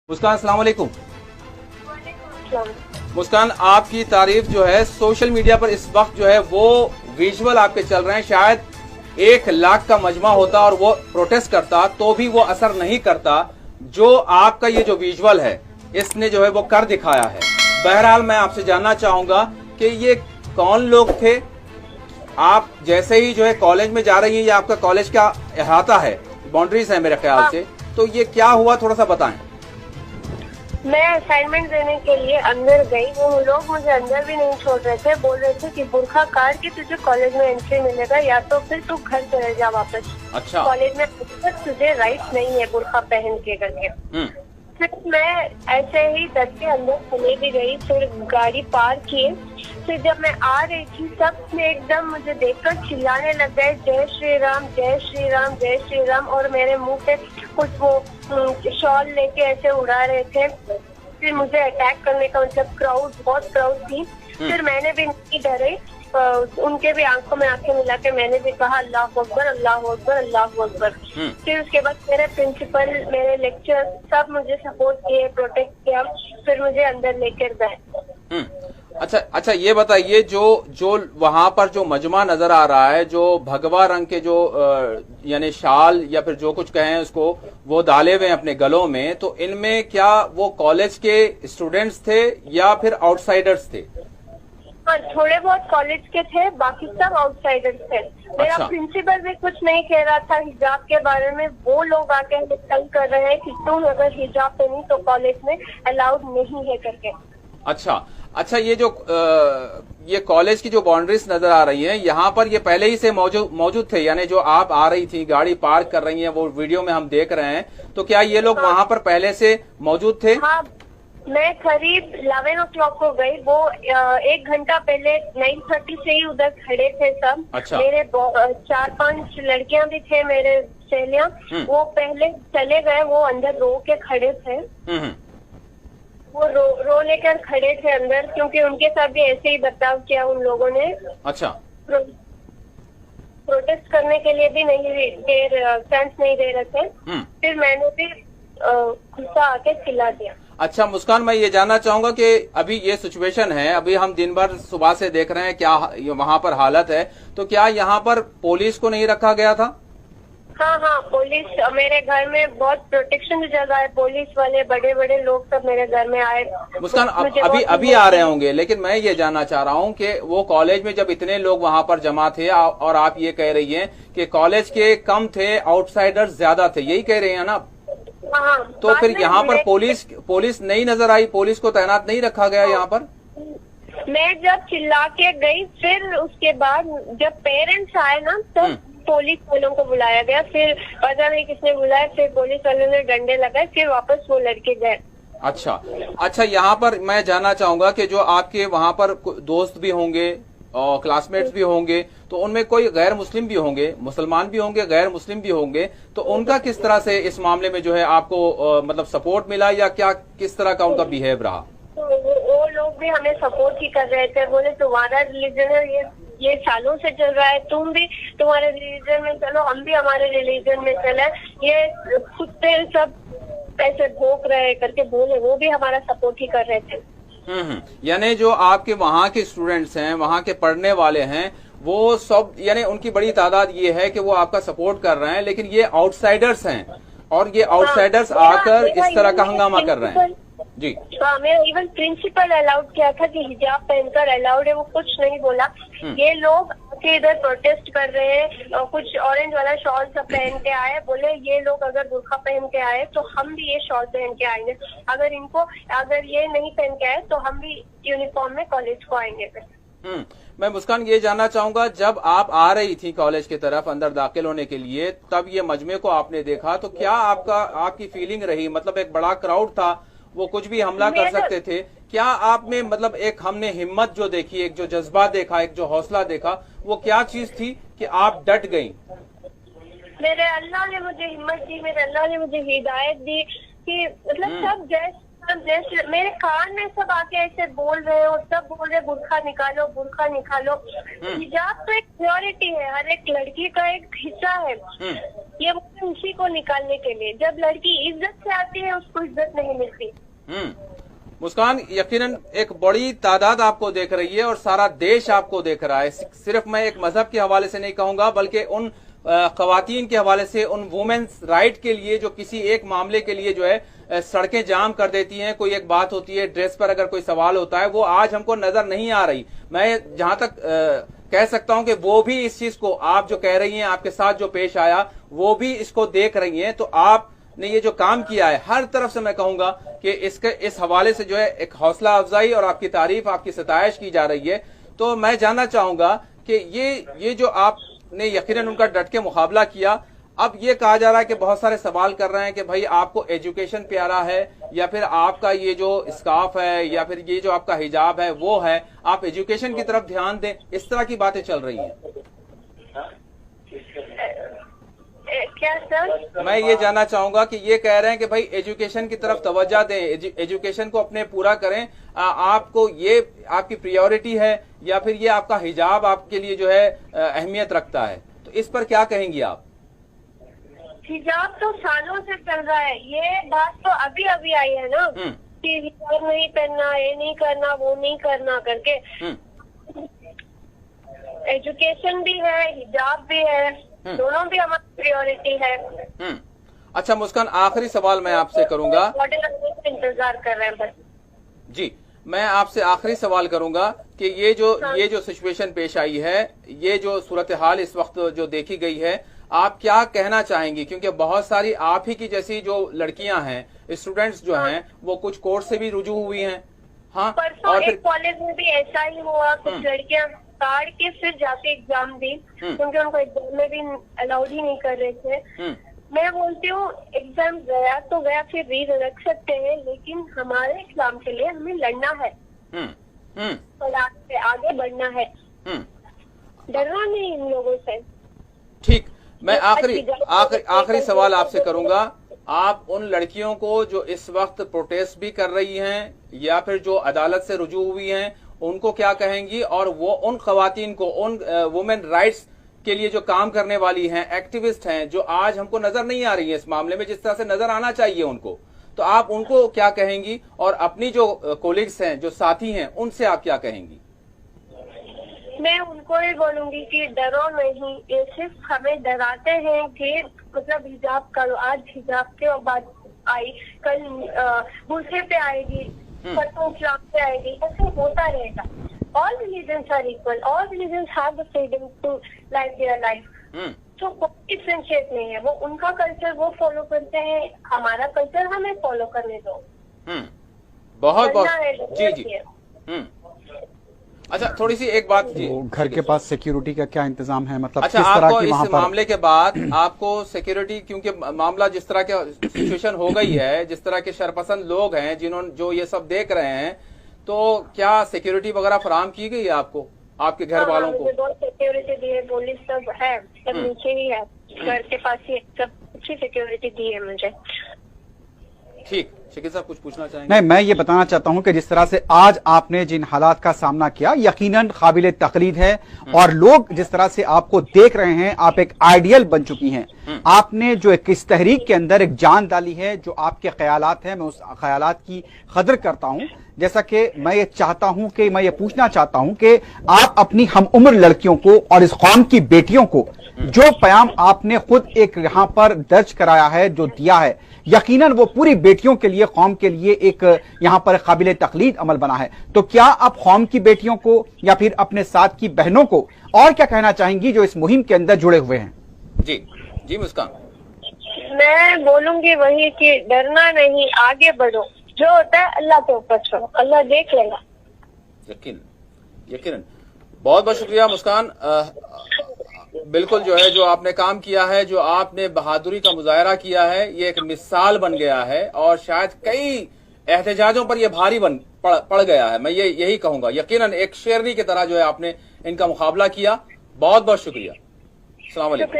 मुस्कान, अस्सलाम वालेकुम। मुस्कान, आपकी तारीफ जो है सोशल मीडिया पर इस वक्त जो है वो विजुअल आपके चल रहे हैं। शायद 1 लाख का मजमा होता और वो प्रोटेस्ट करता तो भी वो असर नहीं करता। जो आपका ये जो विजुअल है इसने जो है वो कर दिखाया है। बहरहाल मैं आपसे जानना चाहूंगा कि ये कौन लोग थे। आप जैसे ही जो है कॉलेज में जा रही हैं, ये आपका कॉलेज का अहाता है, बाउंड्रीज है मेरे ख्याल से, तो ये क्या हुआ थोड़ा सा बताएं। मैं असाइनमेंट देने के लिए अंदर गई। वो लोग मुझे अंदर भी नहीं छोड़ रहे थे। बोल रहे थे कि बुर्खा काट के तुझे कॉलेज में एंट्री मिलेगा या तो फिर तू घर चले जा वापस। अच्छा। कॉलेज में तुझे राइट नहीं है बुर्खा पहन के करके। फिर मैं ऐसे ही डर के अंदर चले भी गई। फिर गाड़ी पार किए। फिर जब मैं आ रही थी सब ने एकदम मुझे देखकर चिल्लाने लग गए, जय श्री राम, जय श्री राम, जय श्री राम। और मेरे मुंह पे कुछ वो शॉल लेके ऐसे उड़ा रहे थे। फिर मुझे अटैक करने का मतलब बहुत क्राउड थी। फिर मैंने भी नहीं डरे। उनके भी आंखों में आंखें मिला के मैंने भी कहा अल्लाह अकबर, अल्लाह अकबर, अल्लाह अकबर। फिर उसके बाद मेरे प्रिंसिपल, मेरे लेक्चर सब मुझे सपोर्ट किए, प्रोटेक्ट किया। फिर मुझे अंदर लेकर गए। अच्छा, ये बताइए जो वहां पर जो मजमा नजर आ रहा है, जो भगवा रंग के जो यानी शाल या फिर जो कुछ कहें उसको, वो डाले हुए अपने गलों में, तो इनमें क्या वो कॉलेज के स्टूडेंट्स थे या फिर आउटसाइडर्स थे? हाँ, थोड़े बहुत कॉलेज के थे, बाकी सब आउटसाइडर्स थे। मेरा प्रिंसिपल भी कुछ नहीं कह रहा था हिजाब के बारे में। वो लोग आके हमें तंग कर रहे हैं कि तुम अगर हिजाब पहनी तो कॉलेज में अलाउड नहीं है करके। अच्छा, ये जो ये कॉलेज की जो बाउंड्रीज नजर आ रही है, यहाँ पर ये पहले ही से मौजूद थे, यानी जो आप आ रही थी, गाड़ी पार्क कर रही हैं, वो वीडियो में हम देख रहे हैं, तो क्या ये लोग वहाँ पर पहले से मौजूद थे? हाँ, मैं करीब 11 o'clock को गई। वो 1 घंटा पहले 9:30 से ही उधर खड़े थे सब। अच्छा। मेरे 4-5 लड़कियां भी थे, मेरे सहेलियां। वो पहले चले गए, वो अंदर रो के खड़े थे। वो रो लेकर खड़े थे अंदर, क्योंकि उनके साथ भी ऐसे ही बर्ताव किया उन लोगों ने। अच्छा। प्रोटेस्ट करने के लिए भी चांस नहीं दे रहे थे। फिर मैंने भी गुस्सा आके चिल्ला दिया। अच्छा मुस्कान, मैं ये जानना चाहूंगा कि अभी ये सिचुएशन है, अभी हम दिन भर सुबह से देख रहे हैं क्या वहाँ पर हालत है, तो क्या यहाँ पर पुलिस को नहीं रखा गया था? हाँ, पुलिस मेरे घर में बहुत प्रोटेक्शन की जगह है। पुलिस वाले बड़े बड़े लोग सब मेरे घर में आए। मुस्कान, अभी आ रहे होंगे, लेकिन मैं ये जानना चाह रहा हूँ कि वो कॉलेज में जब इतने लोग वहाँ पर जमा थे और आप ये कह रही हैं कि कॉलेज के कम थे, आउटसाइडर्स ज्यादा थे, यही कह रहे हैं ना? हाँ, तो फिर यहाँ पर पुलिस नहीं नजर आई? पुलिस को तैनात नहीं रखा गया यहाँ पर? मैं जब चिल्ला के गई, फिर उसके बाद जब पेरेंट्स आए ना, तो पुलिस वालों को बुलाया गया। फिर पता नहीं किसने बुलाया, फिर पुलिस वालों ने डंडे लगाए, फिर वापस वो लड़के गए। अच्छा, यहाँ पर मैं जानना चाहूंगा कि जो आपके वहाँ पर दोस्त भी होंगे और क्लासमेट्स भी होंगे, तो उनमें कोई गैर मुस्लिम भी होंगे, मुसलमान भी होंगे, गैर मुस्लिम भी होंगे, तो उनका किस तरह से इस मामले में जो है आपको मतलब सपोर्ट मिला या क्या, किस तरह का उनका बिहेव रहा? तो वो लोग भी हमें सपोर्ट ही कर रहे थे। बोले तुम्हारा रिलीजन है, ये सालों से चल रहा है, तुम भी तुम्हारे रिलीजन में चलो, हम भी हमारे रिलीजन में चले। ये कुत्ते सब ऐसे भोंक रहे करके बोले, वो भी हमारा सपोर्ट ही कर रहे थे। यानी जो आपके वहाँ के स्टूडेंट्स हैं, वहाँ के पढ़ने वाले हैं, वो सब यानी उनकी बड़ी तादाद ये है कि वो आपका सपोर्ट कर रहे हैं, लेकिन ये आउटसाइडर्स हैं और ये आउटसाइडर्स आकर इस तरह का हंगामा कर रहे हैं। जी हाँ, मेरा इवन प्रिंसिपल अलाउड किया था कि हिजाब पहनकर अलाउड है, वो कुछ नहीं बोला। ये लोग के इधर प्रोटेस्ट कर रहे हैं और कुछ ऑरेंज वाला शॉल सब पहन के आए। बोले ये लोग अगर बुर्खा पहन के आए तो हम भी ये शॉल पहन के आएंगे, अगर ये नहीं पहन के आए तो हम भी यूनिफॉर्म में कॉलेज को आएंगे। मैं मुस्कान ये जानना चाहूंगा, जब आप आ रही थी कॉलेज की तरफ अंदर दाखिल होने के लिए, तब ये मजमे को आपने देखा, तो क्या आपकी फीलिंग रही? मतलब एक बड़ा क्राउड था, वो कुछ भी हमला कर सकते थे, क्या आप में मतलब एक हमने हिम्मत जो देखी, एक जो जज्बा देखा, एक जो हौसला देखा, वो क्या चीज थी कि आप डट गई? मेरे अल्लाह ने मुझे हिम्मत दी, मेरे अल्लाह ने मुझे हिदायत दी कि मतलब सब जैसे मेरे कान में सब आके ऐसे बोल रहे हो, सब बोल रहे बुर्खा निकालो, बुर्खा निकालो। हिजाब तो एक प्योरिटी है, हर एक लड़की का एक हिस्सा है। ये मुझे उसी को निकालने के लिए। जब लड़की इज्जत से आती है उसको इज्जत नहीं मिलती। मुस्कान, यकीनन एक बड़ी तादाद आपको देख रही है और सारा देश आपको देख रहा है। सिर्फ मैं एक मजहब के हवाले से नहीं कहूंगा, बल्कि उन खवातीन के हवाले से, उन वुमेन्स राइट के लिए जो किसी एक मामले के लिए जो है सड़कें जाम कर देती हैं। कोई एक बात होती है, ड्रेस पर अगर कोई सवाल होता है, वो आज हमको नजर नहीं आ रही। मैं जहां तक कह सकता हूं कि वो भी इस चीज को, आप जो कह रही हैं, आपके साथ जो पेश आया, वो भी इसको देख रही हैं। तो आपने ये जो काम किया है, हर तरफ से मैं कहूंगा कि इसके इस हवाले से जो है एक हौसला अफजाई और आपकी तारीफ, आपकी सताइश की जा रही है। तो मैं जानना चाहूंगा कि ये जो आपने यकीनन उनका डट के मुकाबला किया, अब ये कहा जा रहा है कि बहुत सारे सवाल कर रहे हैं कि भाई आपको एजुकेशन प्यारा है, या फिर आपका ये जो स्कार्फ है, या फिर ये जो आपका हिजाब है वो है, आप एजुकेशन की तरफ ध्यान दें। इस तरह की बातें चल रही हैं। क्या सर? मैं ये जानना चाहूंगा कि ये कह रहे हैं कि भाई एजुकेशन की तरफ तवज्जो दें, एजुकेशन को अपने पूरा करें। आपको ये आपकी प्रायोरिटी है, या फिर ये आपका हिजाब आपके लिए जो है अहमियत रखता है? तो इस पर क्या कहेंगी आप? हिजाब तो सालों से चल रहा है, ये बात तो अभी अभी आई है ना कि हिजाब नहीं पहनना, ये नहीं करना, वो नहीं करना करके। एजुकेशन भी है, हिजाब भी है, दोनों भी हमारी प्रायोरिटी है। अच्छा मुस्कान, आखिरी सवाल मैं आपसे करूंगा। इंतजार कर रहे हैं बस। जी, मैं आपसे आखिरी सवाल करूंगा कि ये जो सिचुएशन पेश आई है, ये जो सूरत हाल इस वक्त जो देखी गई है, आप क्या कहना चाहेंगी? क्योंकि बहुत सारी आप ही की जैसी जो लड़कियां हैं, स्टूडेंट्स जो हैं, वो कुछ कोर्स से भी रुजू हुई हैं। हाँ, परसों और एक कॉलेज में भी ऐसा ही हुआ, कुछ लड़कियां काट के फिर जाके एग्जाम दी, क्योंकि उनको एग्जाम में भी अलाउड ही नहीं कर रहे थे। मैं बोलती हूँ एग्जाम गया तो गया, फिर रीड रख सकते हैं, लेकिन हमारे इस्लाम के लिए हमें लड़ना है, आगे बढ़ना है, डरना नहीं इन लोगों से। ठीक, मैं आखिरी सवाल आपसे करूंगा। आप उन लड़कियों को जो इस वक्त प्रोटेस्ट भी कर रही हैं, या फिर जो अदालत से रुजू हुई हैं, उनको क्या कहेंगी? और वो उन खवातीन को, उन वुमेन राइट्स के लिए जो काम करने वाली हैं, एक्टिविस्ट हैं, जो आज हमको नजर नहीं आ रही है इस मामले में जिस तरह से नजर आना चाहिए उनको, तो आप उनको क्या कहेंगी? और अपनी जो कोलिग्स हैं, जो साथी हैं, उनसे आप क्या कहेंगी? मैं उनको ही बोलूंगी कि डरो नहीं, ये सिर्फ हमें डराते हैं कि मतलब हिजाब करो, आज हिजाब के बाद आई, कल दूसरे पे आएगी, परसों इस्लाम पे आएगी, ऐसे होता रहेगा। All religions are equal. All religions have the freedom to live their life. तो कोई डिफरेंशिएट नहीं है। वो उनका कल्चर वो फॉलो करते हैं, हमारा कल्चर हमें फॉलो करने दो। बहुत जी। अच्छा, थोड़ी सी एक बात जी, घर के पास सिक्योरिटी का क्या इंतजाम है? मतलब अच्छा, किस तरह आपको की वहाँ इस पर मामले के बाद आपको सिक्योरिटी, क्योंकि मामला जिस तरह के सिचुएशन हो गई है, जिस तरह के शरपसंद लोग हैं जिन्होंने जो ये सब देख रहे हैं, तो क्या सिक्योरिटी वगैरह फराम की गई है आपको, आपके घर वालों को? बहुत सिक्योरिटी दी है, पुलिस सब है, सब नीचे ही है, घर के पास ही सब अच्छी सिक्योरिटी दी है मुझे। ठीक, शकील साहब कुछ पूछना चाहेंगे? नहीं, मैं ये बताना चाहता हूं कि जिस तरह से आज आपने जिन हालात का सामना किया, यकीनन काबिले तकलीद है, और लोग जिस तरह से आपको देख रहे हैं, आप एक आइडियल बन चुकी हैं। आपने जो एक इस तहरीक के अंदर एक जान डाली है, जो आपके ख्यालात हैं, मैं उस ख्यालात की कदर करता हूं। जैसा कि मैं ये चाहता हूं कि मैं ये पूछना चाहता हूं कि आप अपनी हम उम्र लड़कियों को और इस कौम की बेटियों को जो प्याम आपने खुद एक यहाँ पर दर्ज कराया है, जो दिया है, यकीनन वो पूरी बेटियों के लिए, कौम के लिए एक यहाँ पर काबिले तकलीद अमल बना है। तो क्या आप कौम की बेटियों को या फिर अपने साथ की बहनों को और क्या कहना चाहेंगी जो इस मुहिम के अंदर जुड़े हुए हैं? जी मुस्कान। मैं बोलूंगी वही कि डरना नहीं, आगे बढ़ो, जो होता है अल्लाह के ऊपर छोड़ो, अल्लाह देख लेगा। यकीनन बहुत बहुत शुक्रिया मुस्कान। बिल्कुल जो है, जो आपने काम किया है, जो आपने बहादुरी का मुजाहरा किया है, ये एक मिसाल बन गया है, और शायद कई एहतजाजों पर यह भारी पड़ गया है। मैं यही कहूंगा, यकीनन एक शेरनी की तरह जो है आपने इनका मुकाबला किया। बहुत बहुत शुक्रिया। अस्सलाम वालेकुम।